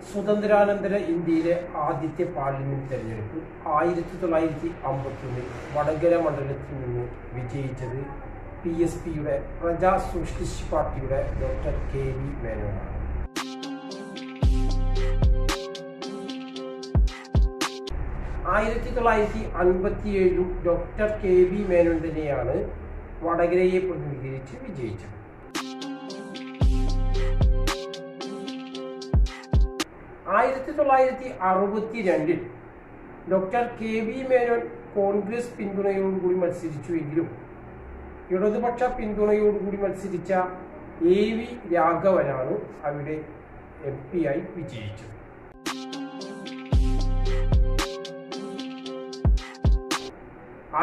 സ്വതന്ത്രാനന്തര ഇന്ത്യയിലെ ആദ്യത്തെ പാർലമെന്റ് തെരഞ്ഞെടുപ്പ് 1951 വടകര മണ്ഡലത്തിൽ നിന്ന് വിജയിച്ചത് PSPയുടെ പ്രജാ സോഷ്യലിസ്റ്റ് പാർട്ടിയുടെ doctor KV മേനോനാണ്. 1957 doctor KV Menon തന്നെയാണ് വടകരയെ പ്രതിനിധീകരിച്ച് വിജയിച്ചത്. 1962 ഡോക്ടർ KV മേനോൻ കോൺഗ്രസ് പിന്തുണയോടുകൂടി മത്സരിച്ചുവെങ്കിലും ഇടതുപക്ഷ പിന്തുണയോടുകൂടി മത്സരിച്ച AV രാഘവനാണ് അവിടെ MP ആയി വിജയിച്ചത്.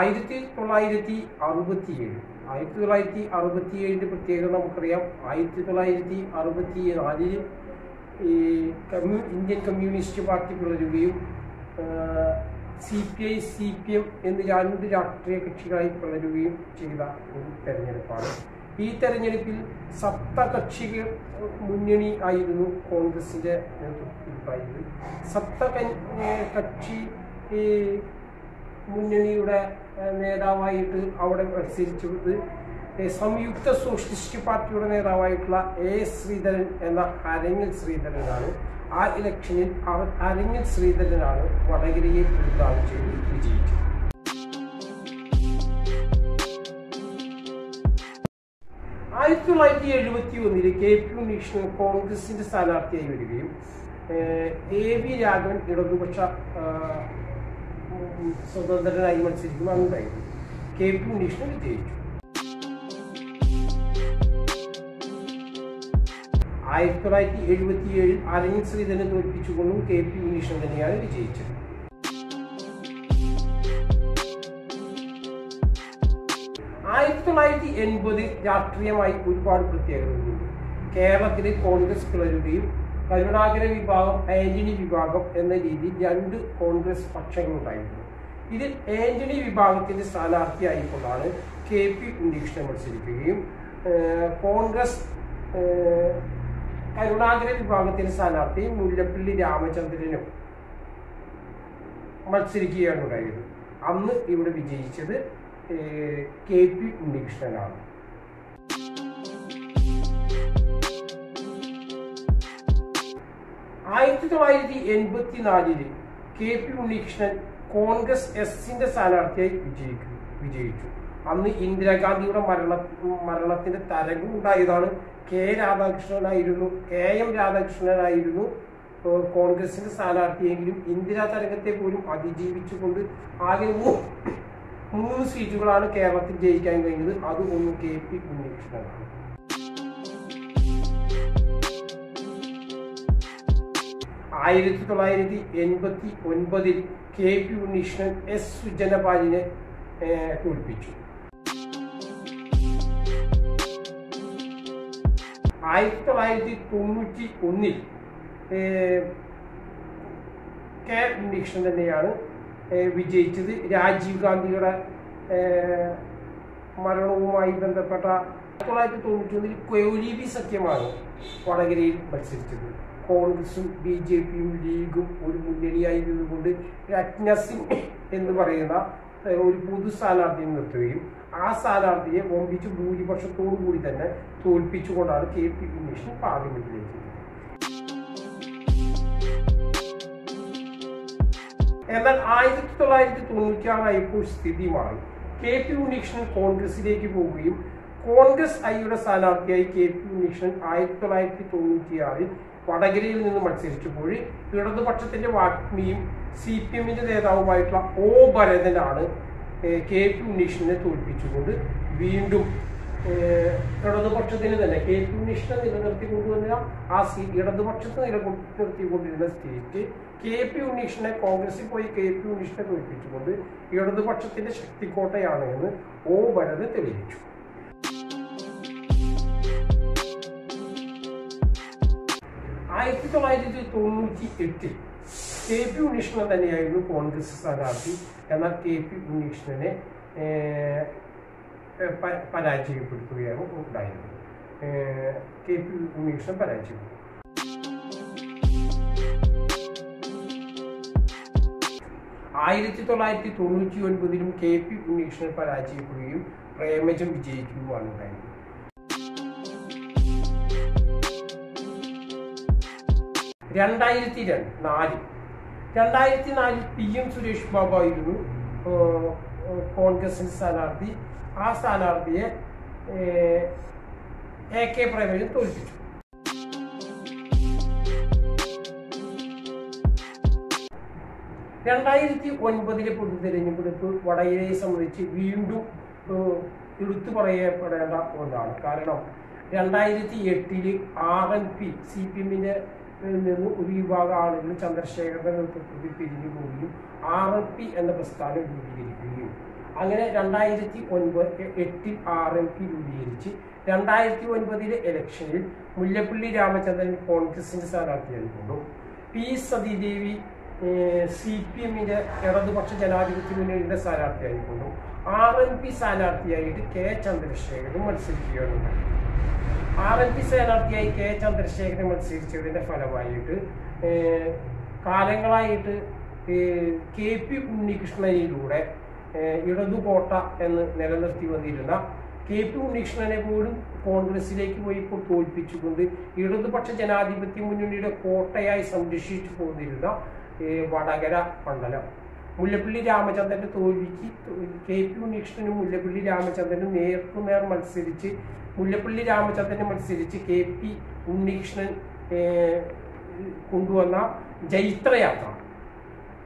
1967 പ്രത്യേകത നമുക്കറിയാം. 1964 ഇന്ത്യൻ കമ്മ്യൂണിസ്റ്റ് പാർട്ടി പിളരുകയും CPI CPM എന്നീ രണ്ട് രാഷ്ട്രീയ കക്ഷികളായി പിളരുകയും ചെയ്ത ഒരു തെരഞ്ഞെടുപ്പാണ്. ഈ തെരഞ്ഞെടുപ്പിൽ സപ്തകക്ഷികൾ മുന്നണി ആയിരുന്നു കോൺഗ്രസിന്റെ നേതൃത്വത്തിലുണ്ടായത്. സപ്തകക്ഷി മുന്നണിയുടെ നേതാവായിട്ട് അവിടെ മത്സരിച്ചത് സംയുക്ത സോഷ്യലിസ്റ്റ് പാർട്ടിയുടെ നേതാവായിട്ടുള്ള AS ശ്രീധരൻ എന്ന അരങ്ങിൽ ശ്രീധരനാണ്. ആ ഇലക്ഷനിൽ അരങ്ങിൽ ശ്രീധരനാണ് വടകരയെ പ്രതിനിധാനം ചെയ്ത് വിജയിച്ചത്. 1971 KP ഉണ്ണീഷ്ണൻ കോൺഗ്രസിന്റെ സ്ഥാനാർത്ഥിയായി വരികയും AV രാഘവൻ ഇടതുപക്ഷ സ്വതന്ത്രനായി മത്സരിക്കുമ്പോൾ ഉണ്ടായിരുന്നു. KP ഉണ്ണീഷ്ണൻ വിജയിച്ചു. 1977 അരങ്ങിൽ ശ്രീധരനെ തോൽപ്പിച്ചുകൊണ്ടും KP ഉണ്ണീഷ്ണൻ തന്നെയാണ് വിജയിച്ചത്. 1980 രാഷ്ട്രീയമായി ഒരുപാട് പ്രത്യേകതകളുണ്ട്. കേരളത്തിൽ കോൺഗ്രസ് പിളരുകയും കരുണാകര വിഭാഗം, ആന്റണി വിഭാഗം എന്ന രീതിയിൽ രണ്ട് കോൺഗ്രസ് പക്ഷങ്ങളുണ്ടായിരുന്നു. ഇതിൽ ആന്റണി വിഭാഗത്തിന്റെ സ്ഥാനാർത്ഥിയായിക്കൊണ്ടാണ് KP ഉണ്ണീഷ്ണൻ മത്സരിക്കുകയും കോൺഗ്രസ് കരുണാകര വിഭാഗത്തിന്റെ സ്ഥാനാർത്ഥി മുല്ലപ്പള്ളി രാമചന്ദ്രനും മത്സരിക്കുകയാണ് ഉണ്ടായത്. അന്ന് ഇവിടെ വിജയിച്ചത് KP ഉണ്ണീഷ്ണനാണ്. 1984 KP ഉണ്ണീഷ്ണൻ കോൺഗ്രസ് എസിന്റെ സ്ഥാനാർത്ഥിയായി വിജയിച്ചു. അന്ന് ഇന്ദിരാഗാന്ധിയുടെ മരണത്തിന്റെ തരംഗം ഉണ്ടായതാണ്. KM രാധാകൃഷ്ണനായിരുന്നു കോൺഗ്രസിന്റെ സ്ഥാനാർത്ഥിയെങ്കിലും ഇന്ദിരാ തരംഗത്തെ പോലും അതിജീവിച്ചുകൊണ്ട് ആകെ 3 സീറ്റുകളാണ് കേരളത്തിൽ ജയിക്കാൻ കഴിഞ്ഞത്. അത് ഒന്ന് KP ഉണ്ണീഷ്ണനാണ്. 1989 KP ഉണ്ണീഷ്ണൻ S സുജനപാലിനെ തോൽപ്പിച്ചു. 1991 K ഉണ്ണീഷ്ണൻ തന്നെയാണ് വിജയിച്ചത്. രാജീവ് ഗാന്ധിയുടെ മരണവുമായി ബന്ധപ്പെട്ട 1991 കൊയോലീബി സഖ്യമാണ് വടകരയിൽ മത്സരിച്ചത്. കോൺഗ്രസും BJPയും ലീഗും ഒരു മുന്നണിയായിരുന്നുകൊണ്ട് രത്ന സിംഗ് എന്ന് പറയുന്ന ഒരു പൊതു സ്ഥാനാർത്ഥിയെ നിർത്തുകയും ആ സ്ഥാനാർത്ഥിയെ വമ്പിച്ച് ഭൂരിപക്ഷത്തോടു കൂടി തന്നെ തോൽപ്പിച്ചുകൊണ്ടാണ് KP ഉണ്ണീഷ്ണൻ പാർലമെന്റിലേക്ക്. എന്നാൽ 1996 ആയപ്പോൾ സ്ഥിതി മാറി. KP ഉണ്ണീഷ്ണൻ കോൺഗ്രസിലേക്ക് പോവുകയും കോൺഗ്രസ് ഐയുടെ സ്ഥാനാർത്ഥിയായി KP ഉണ്ണീഷ്ണൻ 1996 വടകരയിൽ നിന്ന് മത്സരിച്ചപ്പോൾ ഇടതുപക്ഷത്തിന്റെ വാഗ്മിയും CPMന്റെ നേതാവുമായിട്ടുള്ള O ഭരതനാണ് KP ഉണ്ണീഷ്ണനെ തോൽപ്പിച്ചുകൊണ്ട് വീണ്ടും ഇടതുപക്ഷത്തിന് തന്നെ KP ഉണ്ണീഷ്ണനെ നിലനിർത്തിക്കൊണ്ടുവന്ന ആ ഇടതുപക്ഷത്ത് നിലനിർത്തിക്കൊണ്ടിരുന്ന സ്റ്റേറ്റ് KP ഉണ്ണീഷ്ണനെ കോൺഗ്രസിൽ പോയി KP ഉണ്ണീഷ്ണനെ തോൽപ്പിച്ചുകൊണ്ട് ഇടതുപക്ഷത്തിന്റെ ശക്തിക്കോട്ടയാണ് എന്ന് O ഭരതൻ തെളിയിച്ചു. 1998 KP ഉണ്ണീഷ്ണൻ തന്നെയായിരുന്നു കോൺഗ്രസ് സ്ഥാനാർത്ഥി. എന്നാൽ KP ഉണ്ണീഷ്ണനെ പരാജയപ്പെടുത്തുകയാണ് ഉണ്ടായത്. KP ഉണ്ണികൃഷ്ണൻ പരാജയപ്പെട്ടു. 1999 KP ഉണ്ണികൃഷ്ണൻ പരാജയപ്പെടുകയും പ്രേമജം വിജയിക്കുകയുമാണ് ഉണ്ടായത്. 2004 PM സുരേഷ് ബാബു ആയിരുന്നു കോൺഗ്രസിന്റെ സ്ഥാനാർത്ഥി. ആ സ്ഥാനാർത്ഥിയെ AK പ്രേമജം തോൽപ്പിച്ചു. 2009 പൊതു തെരഞ്ഞെടുപ്പ് വടകരയെ സംബന്ധിച്ച് വീണ്ടും എടുത്തു പറയപ്പെടേണ്ട ഒന്നാണ്. കാരണം 2008 RNP CPM-ന്റെ നിന്ന് ഒരു വിഭാഗം ആളുകൾ ചന്ദ്രശേഖരന്റെ നേതൃത്വത്തിൽ പിരിഞ്ഞു പോവുകയും RNP എന്ന പ്രസ്ഥാനം രൂപീകരിക്കുകയും അങ്ങനെ 2008 RNP രൂപീകരിച്ച് 2009 ഇലക്ഷനിൽ മുല്ലപ്പള്ളി രാമചന്ദ്രൻ കോൺഗ്രസിന്റെ സ്ഥാനാർത്ഥിയായിക്കൊണ്ടു. P സതീദേവി CPM-ന്റെ ഇടതുപക്ഷ ജനാധിപത്യ മുന്നണിയുടെ സ്ഥാനാർത്ഥിയായിക്കൊണ്ടു. RNP സ്ഥാനാർത്ഥിയായിട്ട് K ചന്ദ്രശേഖരൻ മത്സരിക്കുകയാണ്. RNP സ്ഥാനാർത്ഥിയായി K ചന്ദ്രശേഖരൻ മത്സരിച്ചതിന്റെ ഫലമായിട്ട് കാലങ്ങളായിട്ട് KP ഉണ്ണികൃഷ്ണനിലൂടെ ഇടതുകോട്ട എന്ന് നിലനിർത്തി വന്നിരുന്ന KP ഉണ്ണികൃഷ്ണനെ പോലും കോൺഗ്രസിലേക്ക് പോയി ഇപ്പോൾ തോൽപ്പിച്ചുകൊണ്ട് ഇടതുപക്ഷ ജനാധിപത്യ മുന്നണിയുടെ കോട്ടയായി സംരക്ഷിച്ചു പോന്നിരുന്ന വടകര മണ്ഡലം മുല്ലപ്പള്ളി രാമചന്ദ്രന്റെ തോൽവിക്ക് KP ഉണ്ണികൃഷ്ണനും മുല്ലപ്പള്ളി രാമചന്ദ്രനും നേർക്കുനേർ മത്സരിച്ച് മുല്ലപ്പള്ളി രാമചന്ദ്രനെ മത്സരിച്ച് KP ഉണ്ണികൃഷ്ണൻ കൊണ്ടുവന്ന ജൈത്രയാത്ര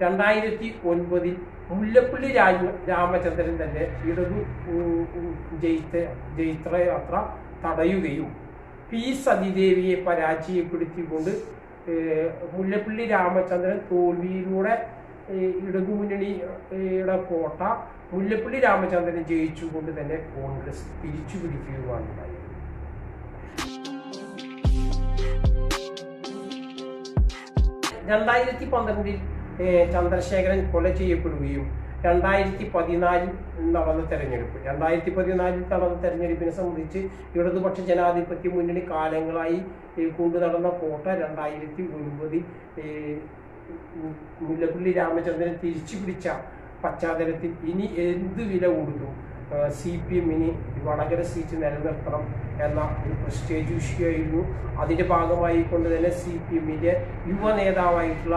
2009 മുല്ലപ്പള്ളി രാമചന്ദ്രൻ തന്നെ ഇടതു ജൈത്രയാത്ര തടയുകയും P സതീദേവിയെ പരാജയപ്പെടുത്തിക്കൊണ്ട് മുല്ലപ്പള്ളി രാമചന്ദ്രൻ തോൽവിയിലൂടെ ഇടതുമുന്നണിയുടെ കോട്ട മുല്ലപ്പള്ളി രാമചന്ദ്രൻ ജയിച്ചുകൊണ്ട് തന്നെ കോൺഗ്രസ് തിരിച്ചു പിടിക്കുകയാണ് ഉണ്ടായത്. 2012 ചന്ദ്രശേഖരൻ കൊല ചെയ്യപ്പെടുകയും 2014 നടന്ന തെരഞ്ഞെടുപ്പിനെ സംബന്ധിച്ച് ഇടതുപക്ഷ ജനാധിപത്യ മുന്നണി കാലങ്ങളായി കൊണ്ടു നടന്ന കോട്ട 2009 മുല്ലപ്പള്ളി രാമചന്ദ്രൻ തിരിച്ചു പിടിച്ച പശ്ചാത്തലത്തിൽ ഇനി എന്ത് വില കൊടുത്തു CPM-ന് വടകര സീറ്റ് നിലനിർത്തണം എന്ന ഒരു പ്രസ്റ്റേജ് ഇഷ്യൂയായിരുന്നു. അതിന്റെ ഭാഗമായി കൊണ്ട് തന്നെ CPM-ന്റെ യുവ നേതാവായിട്ടുള്ള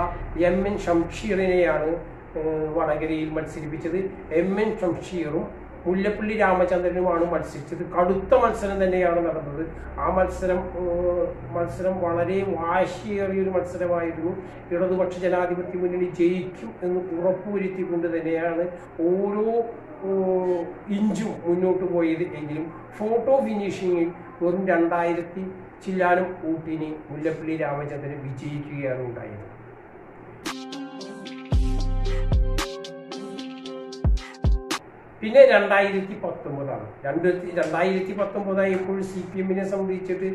MN ഷംഷീറിനെയാണ് വടകരയിൽ മത്സരിപ്പിച്ചത്. MN ഷംഷീറും മുല്ലപ്പള്ളി രാമചന്ദ്രനുമാണ് മത്സരിച്ചത്. കടുത്ത മത്സരം തന്നെയാണ് നടന്നത്. ആ മത്സരം വളരെ വാശിയേറിയൊരു മത്സരമായിരുന്നു. ഇടതുപക്ഷ ജനാധിപത്യ മുന്നണി ജയിക്കും എന്ന് ഉറപ്പുവരുത്തിക്കൊണ്ട് തന്നെയാണ് ഓരോ ഇഞ്ചും മുന്നോട്ട് പോയത്. എങ്കിലും ഫോട്ടോ ഫിനിഷിങ്ങിൽ വെറും 2000 ചില്ലാനും വോട്ടിന് മുല്ലപ്പള്ളി രാമചന്ദ്രൻ വിജയിക്കുകയാണ് ഉണ്ടായത്. പിന്നെ 2019 2019 CPM-നെ സംബന്ധിച്ചിട്ട്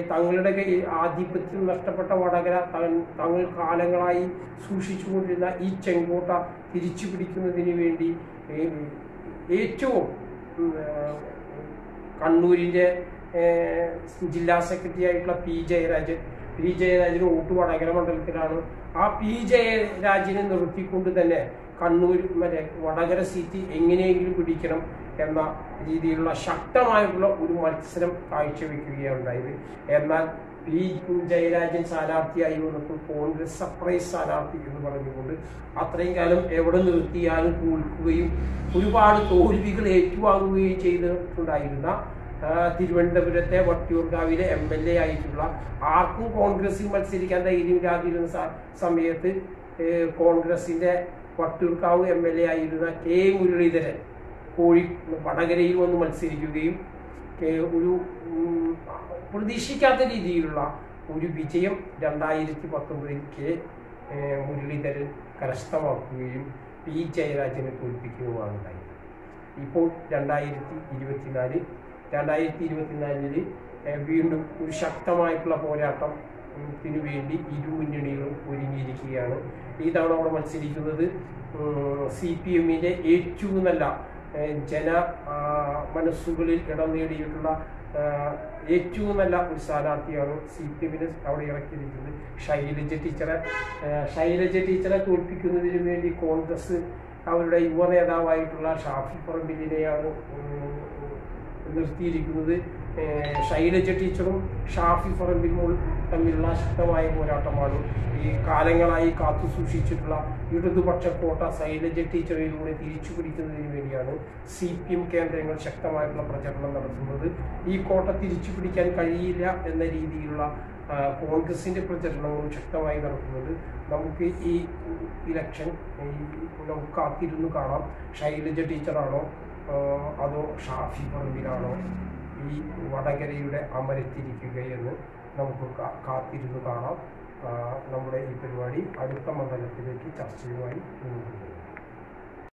തങ്ങളുടെ ആധിപത്യം നഷ്ടപ്പെട്ട വടകര തങ്ങൾ കാലങ്ങളായി സൂക്ഷിച്ചുകൊണ്ടിരുന്ന ഈ ചെങ്കോട്ട തിരിച്ചു പിടിക്കുന്നതിന് വേണ്ടി ഏറ്റവും കണ്ണൂരിൻ്റെ ജില്ലാ സെക്രട്ടറി ആയിട്ടുള്ള P ജയരാജന് വോട്ട് വടകര മണ്ഡലത്തിലാണ്. ആ P ജയരാജനെ നിർത്തിക്കൊണ്ട് തന്നെ കണ്ണൂർ വടകര സീറ്റ് എങ്ങനെയെങ്കിലും പിടിക്കണം എന്ന രീതിയിലുള്ള ശക്തമായിട്ടുള്ള ഒരു മത്സരം കാഴ്ചവെക്കുകയാണ് ഉണ്ടായത്. എന്നാൽ P ജയരാജൻ സ്ഥാനാർത്ഥിയായി വന്നപ്പോൾ കോൺഗ്രസ് സർപ്രൈസ് സ്ഥാനാർത്ഥി എന്ന് പറഞ്ഞുകൊണ്ട് അത്രയും കാലം എവിടെ നിർത്തിയാലും തോൽക്കുകയും ഒരുപാട് തോൽവികൾ ഏറ്റുവാങ്ങുകയും ചെയ്തിട്ടുണ്ടായിരുന്ന തിരുവനന്തപുരത്തെ വട്ടിയൂർക്കാവിലെ MLA ആയിട്ടുള്ള ആർക്കും കോൺഗ്രസിൽ മത്സരിക്കാൻ ധൈര്യമില്ലാതിരുന്ന സമയത്ത് കോൺഗ്രസിന്റെ വട്ടിയൂർക്കാവ് MLA ആയിരുന്ന K മുരളീധരൻ വടകരയിൽ വന്ന് മത്സരിക്കുകയും ഒരു പ്രതീക്ഷിക്കാത്ത രീതിയിലുള്ള ഒരു വിജയം 2019 K മുരളീധരൻ കരസ്ഥമാക്കുകയും P ജയരാജനെ തോൽപ്പിക്കുകയുമാണ് ഉണ്ടായത്. ഇപ്പോൾ 2024 വീണ്ടും ഒരു ശക്തമായിട്ടുള്ള പോരാട്ടത്തിന് വേണ്ടി ഇരു മുന്നണികളും ഒരുങ്ങിയിരിക്കുകയാണ്. ഈ തവണ അവിടെ മത്സരിക്കുന്നത് CPM-ന്റെ ഏറ്റവും നല്ല ജന മനസ്സുകളിൽ ഇടം നേടിയിട്ടുള്ള ഏറ്റവും നല്ല ഒരു സ്ഥാനാർത്ഥിയാണ് CPM അവിടെ ഇറക്കിയിരിക്കുന്നത്. ശൈലജ ടീച്ചറെ തോൽപ്പിക്കുന്നതിന് വേണ്ടി കോൺഗ്രസ് അവരുടെ യുവ നേതാവായിട്ടുള്ള ഷാഫി പറമ്പിലിനെയാണ് നിർത്തിയിരിക്കുന്നത്. ശൈലജ ടീച്ചറും ഷാഫി പറമ്പിലും തമ്മിലുള്ള ശക്തമായ പോരാട്ടമാണ്. ഈ കാലങ്ങളായി കാത്തു സൂക്ഷിച്ചിട്ടുള്ള ഇടതുപക്ഷ കോട്ട ശൈലജ ടീച്ചറിലൂടെ തിരിച്ചു പിടിക്കുന്നതിന് വേണ്ടിയാണ് CPM കേന്ദ്രങ്ങൾ ശക്തമായിട്ടുള്ള പ്രചരണം നടത്തുന്നത്. ഈ കോട്ട തിരിച്ചു പിടിക്കാൻ കഴിയില്ല എന്ന രീതിയിലുള്ള കോൺഗ്രസിന്റെ പ്രചരണങ്ങളും ശക്തമായി നടത്തുന്നത്. നമുക്ക് ഈ ഇലക്ഷൻ നമുക്ക് കാത്തിരുന്നു കാണാം. ശൈലജ ടീച്ചറാണോ അതോ ഷാഫി പറമ്പിലാണോ ഈ വടകരയുടെ അമരത്തിരിക്കുകയെന്ന് നമുക്ക് കാത്തിരുന്നു കാണാം. നമ്മുടെ ഈ പരിപാടി അടുത്ത മണ്ഡലത്തിലേക്ക് ചർച്ചയുമായി പോകുന്നു.